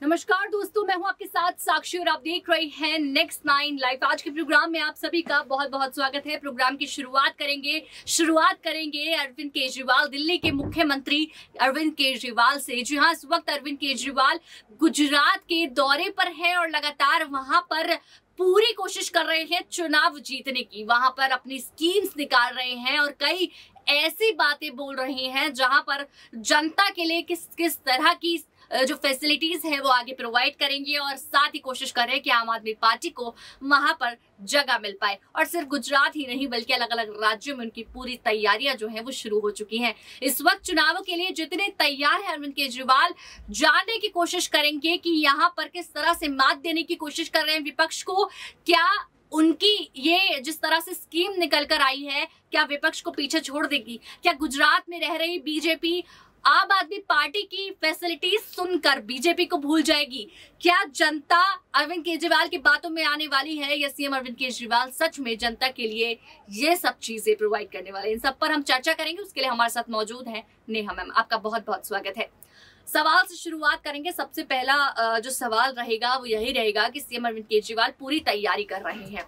नमस्कार दोस्तों, मैं हूं आपके साथ साक्षी और आप देख रहे हैं नेक्स्ट 9 लाइव। आज के प्रोग्राम में आप सभी का बहुत बहुत स्वागत है। प्रोग्राम की शुरुआत करेंगे अरविंद केजरीवाल, दिल्ली के मुख्यमंत्री अरविंद केजरीवाल से। जी हां, इस वक्त अरविंद केजरीवाल गुजरात के दौरे पर है और लगातार वहां पर पूरी कोशिश कर रहे हैं चुनाव जीतने की। वहां पर अपनी स्कीम्स निकाल रहे हैं और कई ऐसी बातें बोल रहे हैं जहां पर जनता के लिए किस किस तरह की जो फैसिलिटीज है वो आगे प्रोवाइड करेंगे और साथ ही कोशिश कर रहे हैं कि आम आदमी पार्टी को वहां पर जगह मिल पाए। और सिर्फ गुजरात ही नहीं बल्कि अलग अलग राज्यों में उनकी पूरी तैयारियां जो हैं वो शुरू हो चुकी हैं। इस वक्त चुनावों के लिए जितने तैयार है अरविंद केजरीवाल, जानने की कोशिश करेंगे कि यहाँ पर किस तरह से मात देने की कोशिश कर रहे हैं विपक्ष को। क्या उनकी ये जिस तरह से स्कीम निकल कर आई है, क्या विपक्ष को पीछे छोड़ देगी? क्या गुजरात में रह रही बीजेपी आम आदमी पार्टी की फैसिलिटीज सुनकर बीजेपी को भूल जाएगी? क्या जनता अरविंद केजरीवाल की बातों में आने वाली है या सीएम अरविंद केजरीवाल सच में जनता के लिए ये सब चीजें प्रोवाइड करने वाले? इन सब पर हम चर्चा करेंगे। उसके लिए हमारे साथ मौजूद है नेहा मैम। आपका बहुत बहुत स्वागत है। सवाल से शुरुआत करेंगे। सबसे पहला जो सवाल रहेगा वो यही रहेगा कि सीएम अरविंद केजरीवाल पूरी तैयारी कर रहे हैं।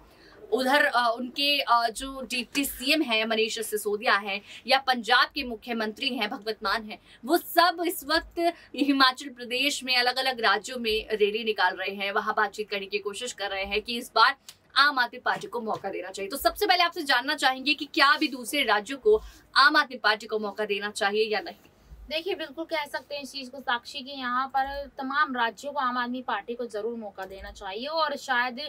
उधर उनके जो डिप्टी सीएम है मनीष सिसोदिया हैं या पंजाब के मुख्यमंत्री हैं भगवत मान हैं, वो सब इस वक्त हिमाचल प्रदेश में अलग अलग राज्यों में रैली निकाल रहे हैं। वहां बातचीत करने की कोशिश कर रहे हैं कि इस बार आम आदमी पार्टी को मौका देना चाहिए। तो सबसे पहले आपसे जानना चाहेंगे कि क्या अभी दूसरे राज्यों को आम आदमी पार्टी को मौका देना चाहिए या नहीं? देखिए, बिल्कुल कह सकते हैं इस चीज़ को साक्षी कि यहाँ पर तमाम राज्यों को आम आदमी पार्टी को जरूर मौका देना चाहिए और शायद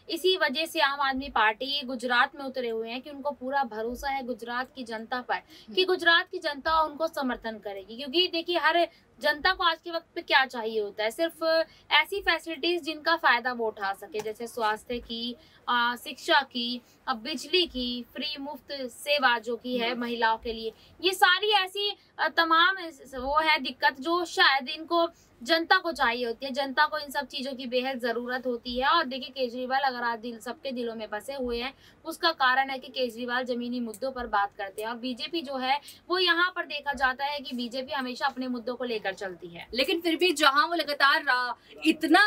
इसी वजह से आम आदमी पार्टी गुजरात में उतरे हुए हैं कि उनको पूरा भरोसा है गुजरात की जनता पर कि गुजरात की जनता उनको समर्थन करेगी। क्योंकि देखिए, हर जनता को आज के वक्त पे क्या चाहिए होता है, सिर्फ ऐसी फैसिलिटीज जिनका फायदा वो उठा सके, जैसे स्वास्थ्य की, शिक्षा की, बिजली की, फ्री मुफ्त सेवा जो की है महिलाओं के लिए। ये सारी ऐसी तमाम वो है दिक्कत जो शायद इनको जनता को चाहिए होती है। जनता को इन सब चीजों की बेहद जरूरत होती है। और देखिए, केजरीवाल अगर आज सबके दिलों में बसे हुए हैं, उसका कारण है कि केजरीवाल जमीनी मुद्दों पर बात करते हैं। और बीजेपी जो है वो यहाँ पर देखा जाता है कि बीजेपी हमेशा अपने मुद्दों को लेकर चलती है। लेकिन फिर भी जहां वो लगातार इतना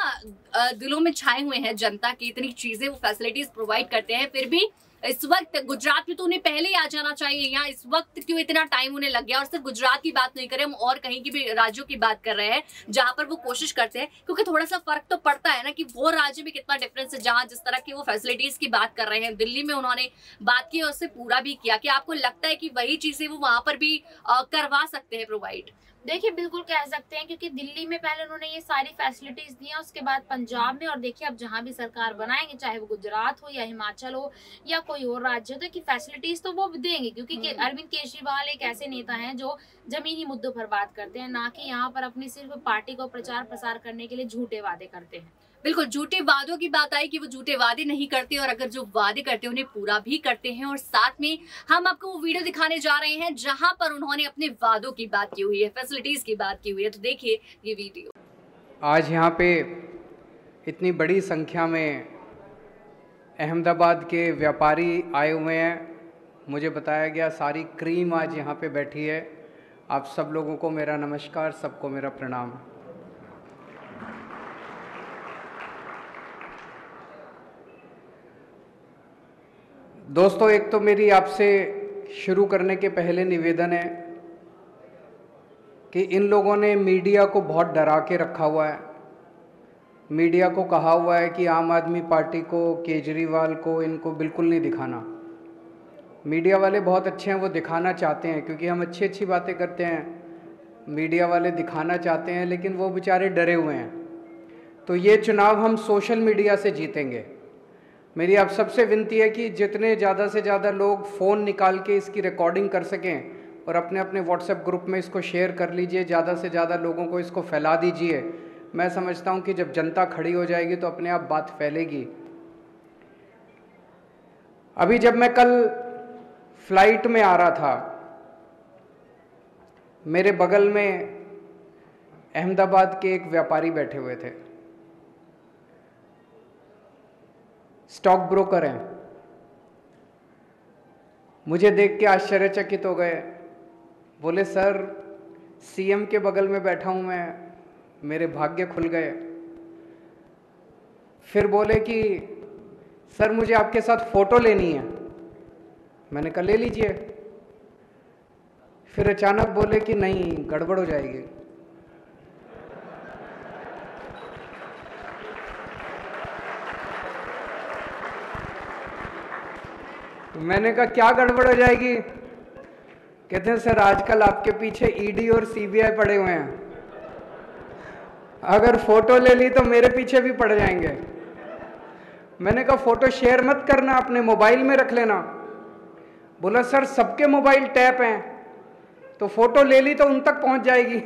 दिलों में छाए हुए हैं जनता की, इतनी चीजें वो फैसिलिटीज प्रोवाइड करते हैं, फिर भी इस वक्त गुजरात में तो उन्हें पहले ही आ जाना चाहिए। यहाँ इस वक्त क्यों इतना टाइम उन्हें लग गया? और सिर्फ गुजरात की बात नहीं करें, हम और कहीं की भी राज्यों की बात कर रहे हैं जहां पर वो कोशिश करते हैं, क्योंकि थोड़ा सा फर्क तो पड़ता है ना कि वो राज्य में कितना डिफरेंस है। जहां जिस तरह की वो फैसिलिटीज की बात कर रहे हैं, दिल्ली में उन्होंने बात की और उससे पूरा भी किया। कि आपको लगता है कि वही चीजें वो वहां पर भी करवा सकते हैं प्रोवाइड? देखिए, बिल्कुल कह सकते हैं क्योंकि दिल्ली में पहले उन्होंने ये सारी फैसिलिटीज दी हैं, उसके बाद पंजाब में, और देखिए अब जहां भी सरकार बनाएंगे, चाहे वो गुजरात हो या हिमाचल हो या कोई और राज्य हो, तो कि फैसिलिटीज तो वो देंगे। क्योंकि अरविंद केजरीवाल एक ऐसे नेता हैं जो जमीनी मुद्दों पर बात करते हैं, ना कि यहाँ पर अपनी सिर्फ पार्टी को प्रचार प्रसार करने के लिए झूठे वादे करते हैं। बिल्कुल, झूठे वादों की बात आई कि वो झूठे वादे नहीं करते और अगर जो वादे करते हैं उन्हें पूरा भी करते हैं। और साथ में हम आपको वो वीडियो दिखाने जा रहे हैं जहां पर उन्होंने अपने वादों की बात की हुई है, फैसिलिटीज की बात की हुई है। तो देखिए ये वीडियो। आज यहाँ पे इतनी बड़ी संख्या में अहमदाबाद के व्यापारी आए हुए हैं। मुझे बताया गया सारी क्रीम आज यहाँ पे बैठी है। आप सब लोगों को मेरा नमस्कार, सबको मेरा प्रणाम। दोस्तों, एक तो मेरी आपसे शुरू करने के पहले निवेदन है कि इन लोगों ने मीडिया को बहुत डरा के रखा हुआ है। मीडिया को कहा हुआ है कि आम आदमी पार्टी को, केजरीवाल को, इनको बिल्कुल नहीं दिखाना। मीडिया वाले बहुत अच्छे हैं, वो दिखाना चाहते हैं क्योंकि हम अच्छी अच्छी बातें करते हैं। मीडिया वाले दिखाना चाहते हैं लेकिन वो बेचारे डरे हुए हैं। तो ये चुनाव हम सोशल मीडिया से जीतेंगे। मेरी आप सबसे विनती है कि जितने ज़्यादा से ज़्यादा लोग फ़ोन निकाल के इसकी रिकॉर्डिंग कर सकें और अपने अपने व्हाट्सएप ग्रुप में इसको शेयर कर लीजिए, ज़्यादा से ज़्यादा लोगों को इसको फैला दीजिए। मैं समझता हूँ कि जब जनता खड़ी हो जाएगी तो अपने आप बात फैलेगी। अभी जब मैं कल फ्लाइट में आ रहा था, मेरे बगल में अहमदाबाद के एक व्यापारी बैठे हुए थे, स्टॉक ब्रोकर हैं। मुझे देख के आश्चर्यचकित हो गए। बोले, सर सीएम के बगल में बैठा हूं मैं, मेरे भाग्य खुल गए। फिर बोले कि सर मुझे आपके साथ फ़ोटो लेनी है। मैंने कहा ले लीजिए। फिर अचानक बोले कि नहीं, गड़बड़ हो जाएगी। मैंने कहा क्या गड़बड़ हो जाएगी? कहते हैं सर आजकल आपके पीछे ईडी और सीबीआई पड़े हुए हैं, अगर फोटो ले ली तो मेरे पीछे भी पड़ जाएंगे। मैंने कहा फोटो शेयर मत करना, अपने मोबाइल में रख लेना। बोला सर सबके मोबाइल टैप हैं, तो फोटो ले ली तो उन तक पहुंच जाएगी।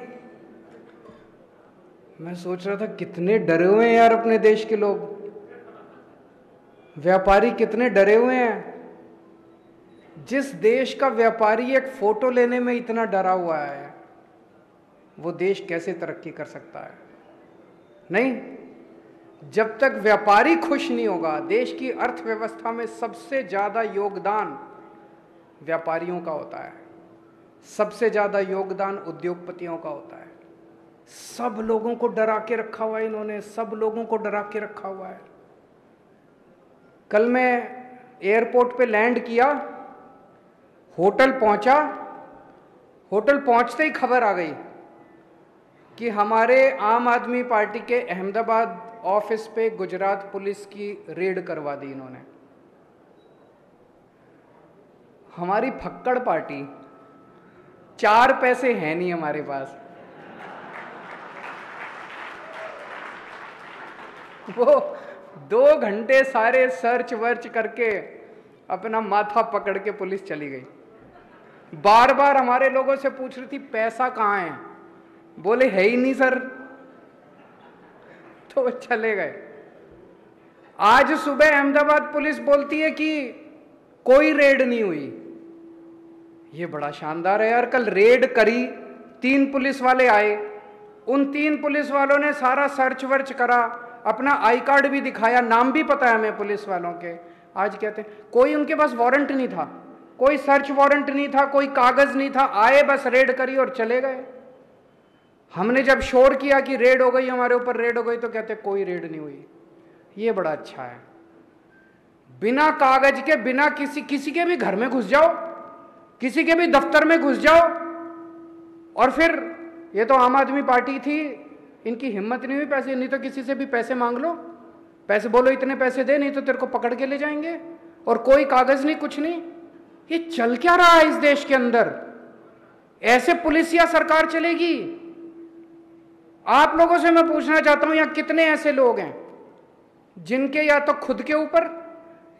मैं सोच रहा था कितने डरे हुए हैं यार अपने देश के लोग, व्यापारी कितने डरे हुए हैं। जिस देश का व्यापारी एक फोटो लेने में इतना डरा हुआ है, वो देश कैसे तरक्की कर सकता है? नहीं, जब तक व्यापारी खुश नहीं होगा। देश की अर्थव्यवस्था में सबसे ज्यादा योगदान व्यापारियों का होता है, सबसे ज्यादा योगदान उद्योगपतियों का होता है। सब लोगों को डरा के रखा हुआ है इन्होंने, सब लोगों को डरा के रखा हुआ है। कल मैं एयरपोर्ट पे लैंड किया, होटल पहुंचा, होटल पहुंचते ही खबर आ गई कि हमारे आम आदमी पार्टी के अहमदाबाद ऑफिस पे गुजरात पुलिस की रेड करवा दी इन्होंने। हमारी फक्कड़ पार्टी, 4 पैसे हैं नहीं हमारे पास, वो 2 घंटे सारे सर्च वर्च करके अपना माथा पकड़ के पुलिस चली गई। बार बार हमारे लोगों से पूछ रही थी पैसा कहाँ है, बोले है ही नहीं सर, तो वो चले गए। आज सुबह अहमदाबाद पुलिस बोलती है कि कोई रेड नहीं हुई। ये बड़ा शानदार है यार। कल रेड करी, 3 पुलिस वाले आए, उन 3 पुलिस वालों ने सारा सर्च वर्च करा, अपना आई कार्ड भी दिखाया, नाम भी पता है हमें पुलिस वालों के। आज कहते हैं कोई उनके पास वारंट नहीं था, कोई सर्च वारंट नहीं था, कोई कागज नहीं था, आए बस रेड करी और चले गए। हमने जब शोर किया कि रेड हो गई, हमारे ऊपर रेड हो गई, तो कहते कोई रेड नहीं हुई। ये बड़ा अच्छा है। बिना कागज के, बिना किसी के भी घर में घुस जाओ, किसी के भी दफ्तर में घुस जाओ, और फिर ये तो आम आदमी पार्टी थी, इनकी हिम्मत नहीं हुई पैसे, नहीं तो किसी से भी पैसे मांग लो, पैसे बोलो इतने पैसे दे, नहीं तो तेरे को पकड़ के ले जाएंगे, और कोई कागज नहीं, कुछ नहीं। ये चल क्या रहा है इस देश के अंदर? ऐसे पुलिस या सरकार चलेगी? आप लोगों से मैं पूछना चाहता हूं, यहां कितने ऐसे लोग हैं जिनके या तो खुद के ऊपर,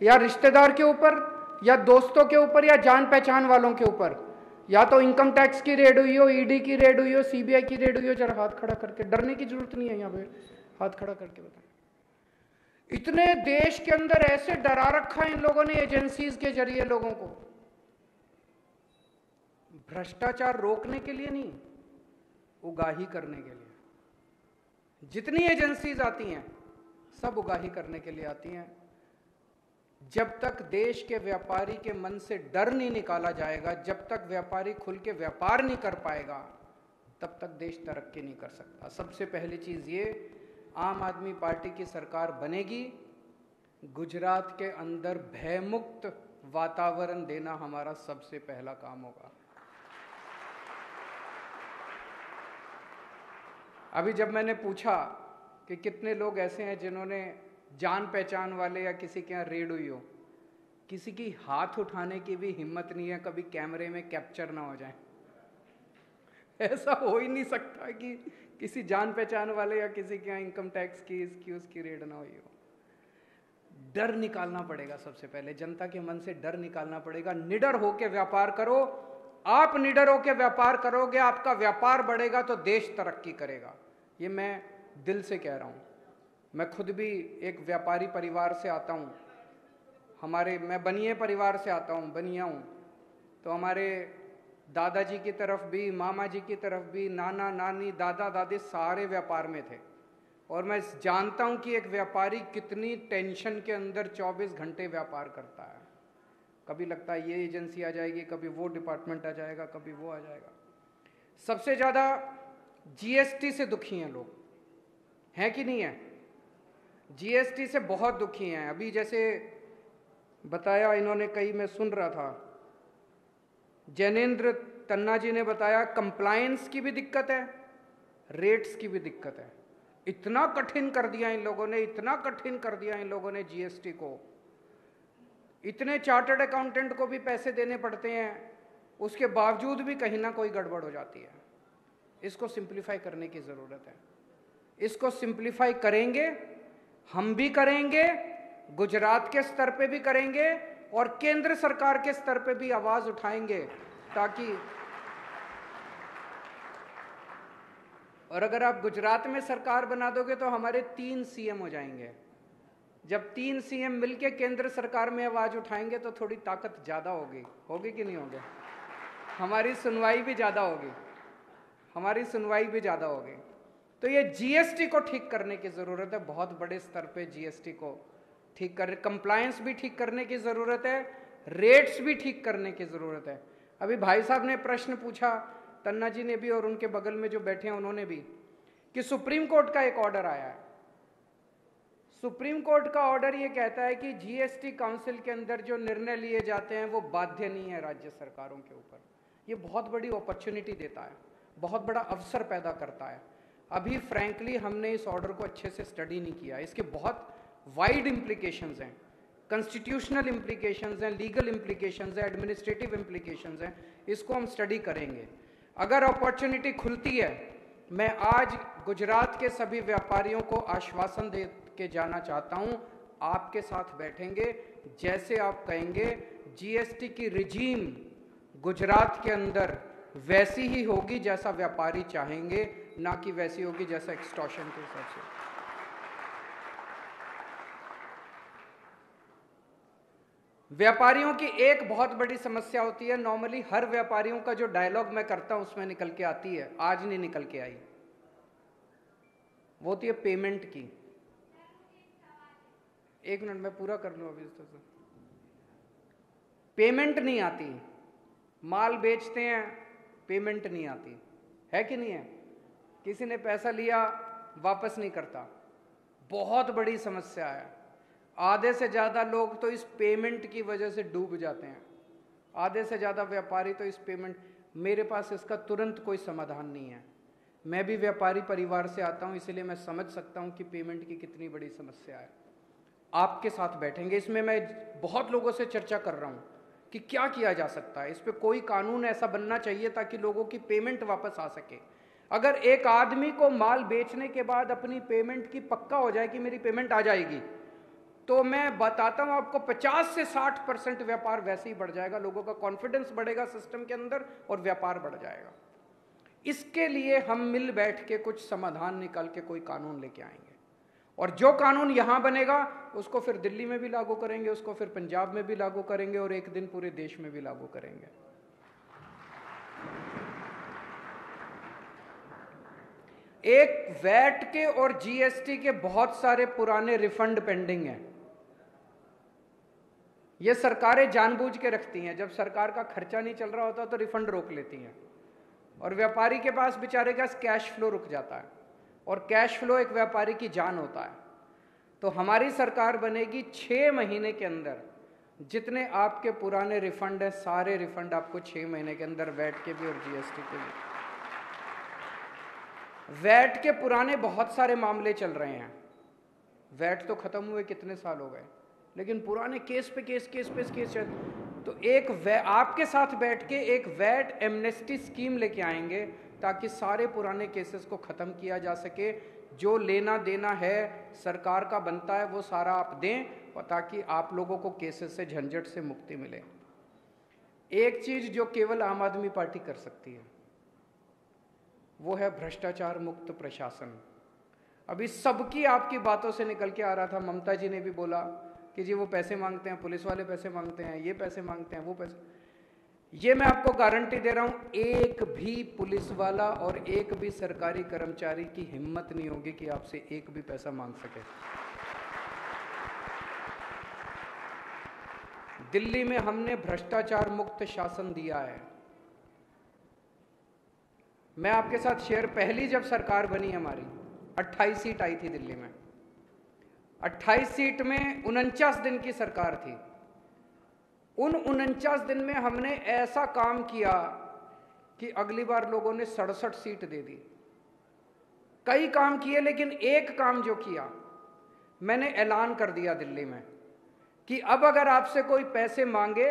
या रिश्तेदार के ऊपर, या दोस्तों के ऊपर, या जान पहचान वालों के ऊपर, या तो इनकम टैक्स की रेड हुई हो, ईडी की रेड हुई हो, सीबीआई की रेड हुई हो? जरा हाथ खड़ा करके, डरने की जरूरत नहीं है, यहां पे हाथ खड़ा करके बताएं। इतने देश के अंदर ऐसे डरा रखा है इन लोगों ने एजेंसीज के जरिए लोगों को, भ्रष्टाचार रोकने के लिए नहीं, उगाही करने के लिए। जितनी एजेंसीज आती हैं सब उगाही करने के लिए आती हैं। जब तक देश के व्यापारी के मन से डर नहीं निकाला जाएगा, जब तक व्यापारी खुल के व्यापार नहीं कर पाएगा, तब तक देश तरक्की नहीं कर सकता। सबसे पहली चीज ये, आम आदमी पार्टी की सरकार बनेगी, गुजरात के अंदर भयमुक्त वातावरण देना हमारा सबसे पहला काम होगा। अभी जब मैंने पूछा कि कितने लोग ऐसे हैं जिन्होंने जान पहचान वाले या किसी के यहाँ रेड हुई हो, किसी की हाथ उठाने की भी हिम्मत नहीं है कभी कैमरे में कैप्चर ना हो जाए। ऐसा हो ही नहीं सकता कि किसी जान पहचान वाले या किसी के यहाँ इनकम टैक्स की, इसकी उसकी रेड ना हुई हो। डर निकालना पड़ेगा सबसे पहले, जनता के मन से डर निकालना पड़ेगा। निडर होकर व्यापार करो। आप निडर होकर व्यापार करोगे, आपका व्यापार बढ़ेगा तो देश तरक्की करेगा। ये मैं दिल से कह रहा हूँ। मैं खुद भी एक व्यापारी परिवार से आता हूँ। मैं बनिए परिवार से आता हूँ, बनिया हूँ। तो हमारे दादाजी की तरफ भी, मामा जी की तरफ भी, नाना नानी, दादा दादी सारे व्यापार में थे। और मैं जानता हूँ कि एक व्यापारी कितनी टेंशन के अंदर 24 घंटे व्यापार करता है। कभी लगता है ये एजेंसी आ जाएगी, कभी वो डिपार्टमेंट आ जाएगा, कभी वो आ जाएगा। सबसे ज़्यादा जीएसटी से दुखी हैं लोग, हैं कि नहीं है? जीएसटी से बहुत दुखी हैं। अभी जैसे बताया इन्होंने, कई मैं सुन रहा था, जैनेंद्र तन्ना जी ने बताया कंप्लायंस की भी दिक्कत है, रेट्स की भी दिक्कत है। इतना कठिन कर दिया इन लोगों ने, इतना कठिन कर दिया इन लोगों ने जीएसटी को, इतने चार्टर्ड अकाउंटेंट को भी पैसे देने पड़ते हैं, उसके बावजूद भी कहीं ना कोई गड़बड़ हो जाती है। इसको सिंप्लीफाई करने की ज़रूरत है। इसको सिंप्लीफाई करेंगे, हम भी करेंगे, गुजरात के स्तर पे भी करेंगे और केंद्र सरकार के स्तर पे भी आवाज उठाएंगे, ताकि, और अगर आप गुजरात में सरकार बना दोगे तो हमारे 3 सीएम हो जाएंगे। जब 3 सीएम मिलके केंद्र सरकार में आवाज उठाएंगे तो थोड़ी ताकत ज्यादा होगी, होगी कि नहीं होगी? हमारी सुनवाई भी ज्यादा होगी, हमारी सुनवाई भी ज्यादा होगी। तो ये जीएसटी को ठीक करने की जरूरत है, बहुत बड़े स्तर पे जीएसटी को ठीक कर, कंप्लायंस भी ठीक करने की जरूरत है, रेट्स भी ठीक करने की जरूरत है। अभी भाई साहब ने प्रश्न पूछा, तन्ना जी ने भी और उनके बगल में जो बैठे हैं उन्होंने भी, कि सुप्रीम कोर्ट का एक ऑर्डर आया है। सुप्रीम कोर्ट का ऑर्डर ये कहता है कि जीएसटी काउंसिल के अंदर जो निर्णय लिए जाते हैं वो बाध्य नहीं है राज्य सरकारों के ऊपर। ये बहुत बड़ी अपॉर्चुनिटी देता है, बहुत बड़ा अवसर पैदा करता है। अभी फ्रैंकली हमने इस ऑर्डर को अच्छे से स्टडी नहीं किया, इसके बहुत वाइड इम्प्लीकेशंस हैं, कॉन्स्टिट्यूशनल इम्प्लीकेशंस हैं, लीगल इम्प्लीकेशंस हैं, एडमिनिस्ट्रेटिव इम्प्लीकेशंस हैं। इसको हम स्टडी करेंगे। अगर अपॉर्चुनिटी खुलती है, मैं आज गुजरात के सभी व्यापारियों को आश्वासन दे के जाना चाहता हूं, आपके साथ बैठेंगे, जैसे आप कहेंगे जीएसटी की रिजीम गुजरात के अंदर वैसी ही होगी जैसा व्यापारी चाहेंगे, ना कि वैसी होगी जैसा एक्सटॉर्शन के हिसाब से। व्यापारियों की एक बहुत बड़ी समस्या होती है, नॉर्मली हर व्यापारियों का जो डायलॉग मैं करता हूं उसमें निकल के आती है, आज नहीं निकल के आई, वो होती है पेमेंट की। एक मिनट मैं पूरा कर लूं अभी। पेमेंट नहीं आती, माल बेचते हैं, पेमेंट नहीं आती है कि नहीं है? किसी ने पैसा लिया वापस नहीं करता, बहुत बड़ी समस्या है। आधे से ज़्यादा लोग तो इस पेमेंट की वजह से डूब जाते हैं, आधे से ज़्यादा व्यापारी तो इस पेमेंट, मेरे पास इसका तुरंत कोई समाधान नहीं है। मैं भी व्यापारी परिवार से आता हूं, इसलिए मैं समझ सकता हूं कि पेमेंट की कितनी बड़ी समस्या है। आपके साथ बैठेंगे, इसमें मैं बहुत लोगों से चर्चा कर रहा हूं कि क्या किया जा सकता है। इस पे कोई कानून ऐसा बनना चाहिए ताकि लोगों की पेमेंट वापस आ सके। अगर एक आदमी को माल बेचने के बाद अपनी पेमेंट की पक्का हो जाए कि मेरी पेमेंट आ जाएगी, तो मैं बताता हूं आपको 50 से 60% व्यापार वैसे ही बढ़ जाएगा, लोगों का कॉन्फिडेंस बढ़ेगा सिस्टम के अंदर और व्यापार बढ़ जाएगा। इसके लिए हम मिल बैठ के कुछ समाधान निकाल के कोई कानून लेके आएंगे, और जो कानून यहां बनेगा उसको फिर दिल्ली में भी लागू करेंगे, उसको फिर पंजाब में भी लागू करेंगे और एक दिन पूरे देश में भी लागू करेंगे। एक वैट के और जीएसटी के बहुत सारे पुराने रिफंड पेंडिंग हैं। ये सरकारें जानबूझ के रखती हैं, जब सरकार का खर्चा नहीं चल रहा होता तो रिफंड रोक लेती हैं, और व्यापारी के पास बेचारे का कैश फ्लो रुक जाता है, और कैश फ्लो एक व्यापारी की जान होता है। तो हमारी सरकार बनेगी 6 महीने के अंदर जितने आपके पुराने रिफंड हैं, सारे रिफंड आपको 6 महीने के अंदर, वैट के भी और जीएसटी के भी। वैट के पुराने बहुत सारे मामले चल रहे हैं, वैट तो खत्म हुए कितने साल हो गए, लेकिन पुराने केस पे केस चल। तो एक आपके साथ बैठ के एक वैट एमनेस्टी स्कीम लेके आएंगे ताकि सारे पुराने केसेस को खत्म किया जा सके। जो लेना देना है सरकार का बनता है वो सारा आप दें, और ताकि आप लोगों को केसेस से, झंझट से मुक्ति मिले। एक चीज जो केवल आम आदमी पार्टी कर सकती है वो है भ्रष्टाचार मुक्त प्रशासन। अभी सबकी आपकी बातों से निकल के आ रहा था, ममता जी ने भी बोला कि जी वो पैसे मांगते हैं, पुलिस वाले पैसे मांगते हैं, ये पैसे मांगते हैं, वो पैसे। ये मैं आपको गारंटी दे रहा हूं, एक भी पुलिस वाला और एक भी सरकारी कर्मचारी की हिम्मत नहीं होगी कि आपसे एक भी पैसा मांग सके। दिल्ली में हमने भ्रष्टाचार मुक्त शासन दिया है। मैं आपके साथ शेयर, पहली जब सरकार बनी हमारी 28 सीट आई थी दिल्ली में, 28 सीट में 49 दिन की सरकार थी। उन 49 दिन में हमने ऐसा काम किया कि अगली बार लोगों ने 67 सीट दे दी। कई काम किए, लेकिन एक काम जो किया, मैंने ऐलान कर दिया दिल्ली में कि अब अगर आपसे कोई पैसे मांगे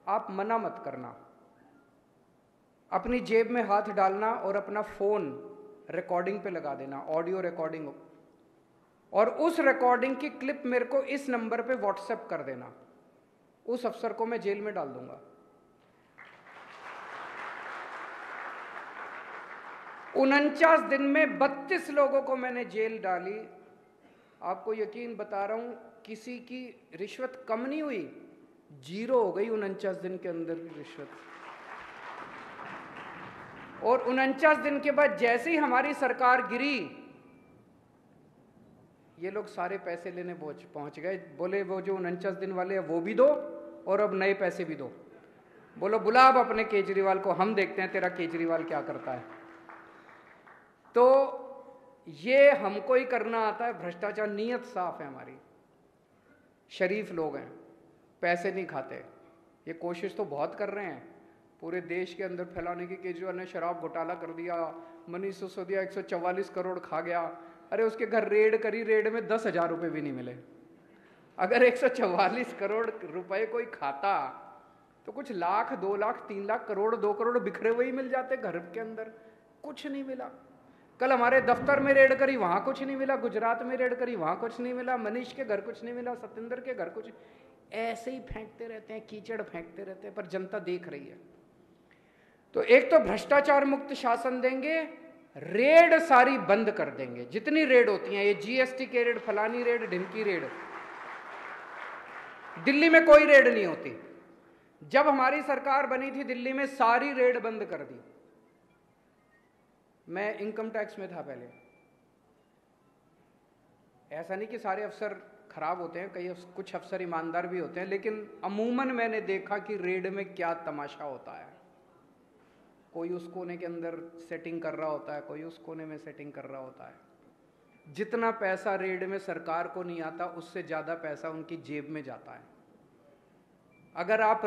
आप मना मत करना, अपनी जेब में हाथ डालना और अपना फोन रिकॉर्डिंग पे लगा देना, ऑडियो रिकॉर्डिंग, और उस रिकॉर्डिंग की क्लिप मेरे को इस नंबर पे व्हाट्सएप कर देना। उस अफसर को मैं जेल में डाल दूंगा। 49 दिन में 32 लोगों को मैंने जेल डाली। आपको यकीन बता रहा हूं, किसी की रिश्वत कम नहीं हुई, 0 हो गई 49 दिन के अंदर की रिश्वत। और 49 दिन के बाद जैसे ही हमारी सरकार गिरी, ये लोग सारे पैसे लेने पहुंच गए। बोले वो जो 49 दिन वाले हैं वो भी दो और अब नए पैसे भी दो। बोलो बुला अब अपने केजरीवाल को, हम देखते हैं तेरा केजरीवाल क्या करता है। तो ये हमको ही करना आता है भ्रष्टाचार। नीयत साफ है हमारी, शरीफ लोग हैं, पैसे नहीं खाते। ये कोशिश तो बहुत कर रहे हैं पूरे देश के अंदर फैलाने की। केजरीवाल ने शराब घोटाला कर दिया, मनीष सिसोदिया 144 करोड़ खा गया। अरे उसके घर रेड करी, रेड में 10,000 रुपये भी नहीं मिले। अगर 144 करोड़ रुपए कोई खाता तो कुछ लाख, 2 लाख, 3 लाख, करोड़, 2 करोड़ बिखरे हुए ही मिल जाते घर के अंदर। कुछ नहीं मिला। कल हमारे दफ्तर में रेड करी, वहां कुछ नहीं मिला। गुजरात में रेड करी, वहां कुछ नहीं मिला। मनीष के घर कुछ नहीं मिला, सत्येंद्र के घर कुछ। ऐसे ही फेंकते रहते हैं, कीचड़ फेंकते रहते हैं, पर जनता देख रही है। तो एक तो भ्रष्टाचार मुक्त शासन देंगे, रेड सारी बंद कर देंगे, जितनी रेड होती हैं, ये जीएसटी के रेड, फलानी रेड, ढिमकी रेड। दिल्ली में कोई रेड नहीं होती। जब हमारी सरकार बनी थी दिल्ली में सारी रेड बंद कर दी। मैं इनकम टैक्स में था पहले। ऐसा नहीं कि सारे अफसर खराब होते हैं, कुछ अफसर ईमानदार भी होते हैं, लेकिन अमूमन मैंने देखा कि रेड में क्या तमाशा होता है। कोई उस कोने के अंदर सेटिंग कर रहा होता है, कोई उस कोने में सेटिंग कर रहा होता है। जितना पैसा रेड में सरकार को नहीं आता, उससे ज्यादा पैसा उनकी जेब में जाता है। अगर आप